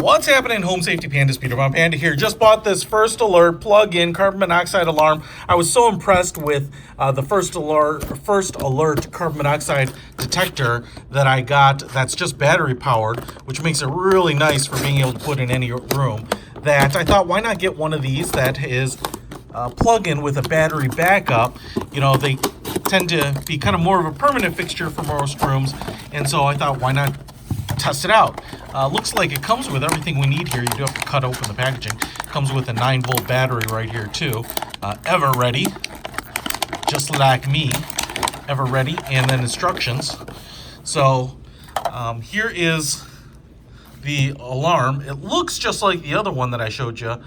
What's happening, Home Safety Pandas? Peter Von Panda here. Just bought this First Alert plug-in carbon monoxide alarm. I was so impressed with the First Alert carbon monoxide detector that I got that's just battery powered, which makes it really nice for being able to put in any room, that I thought, why not get one of these that is plug-in with a battery backup. You know, they tend to be kind of more of a permanent fixture for most rooms, and so I thought, why not test it out? Looks like it comes with everything we need here. You do have to cut open the packaging. It comes with a 9-volt battery right here too. Ever ready, just like me, ever ready, and then instructions. So here is the alarm. It looks just like the other one that I showed you.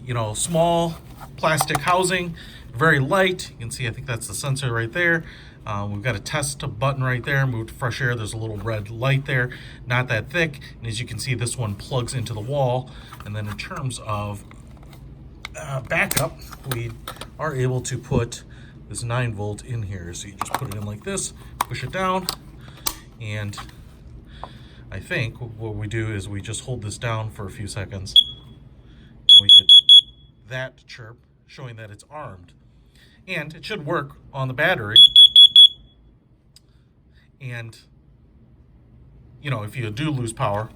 You know, small plastic housing, very light. You can see, I think that's the sensor right there. We've got a test button right there. Move to fresh air. There's a little red light there, not that thick. And as you can see, this one plugs into the wall. And then in terms of backup, we are able to put this 9-volt in here. So you just put it in like this, push it down, and I think what we do is we just hold this down for a few seconds, and we get that chirp showing that it's armed. And it should work on the battery. And, you know, if you do lose power,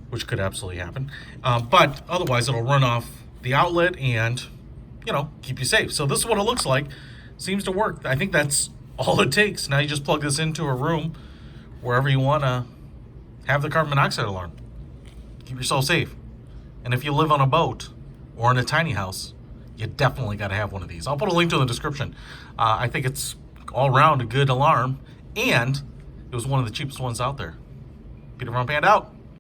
which could absolutely happen, but otherwise it'll run off the outlet and, you know, keep you safe. So this is what it looks like. Seems to work. I think that's all it takes. Now you just plug this into a room wherever you want to have the carbon monoxide alarm. Keep yourself safe. And if you live on a boat or in a tiny house, you definitely got to have one of these. I'll put a link to it in the description. I think it's all around a good alarm, and it was one of the cheapest ones out there. Peter Von Panda out.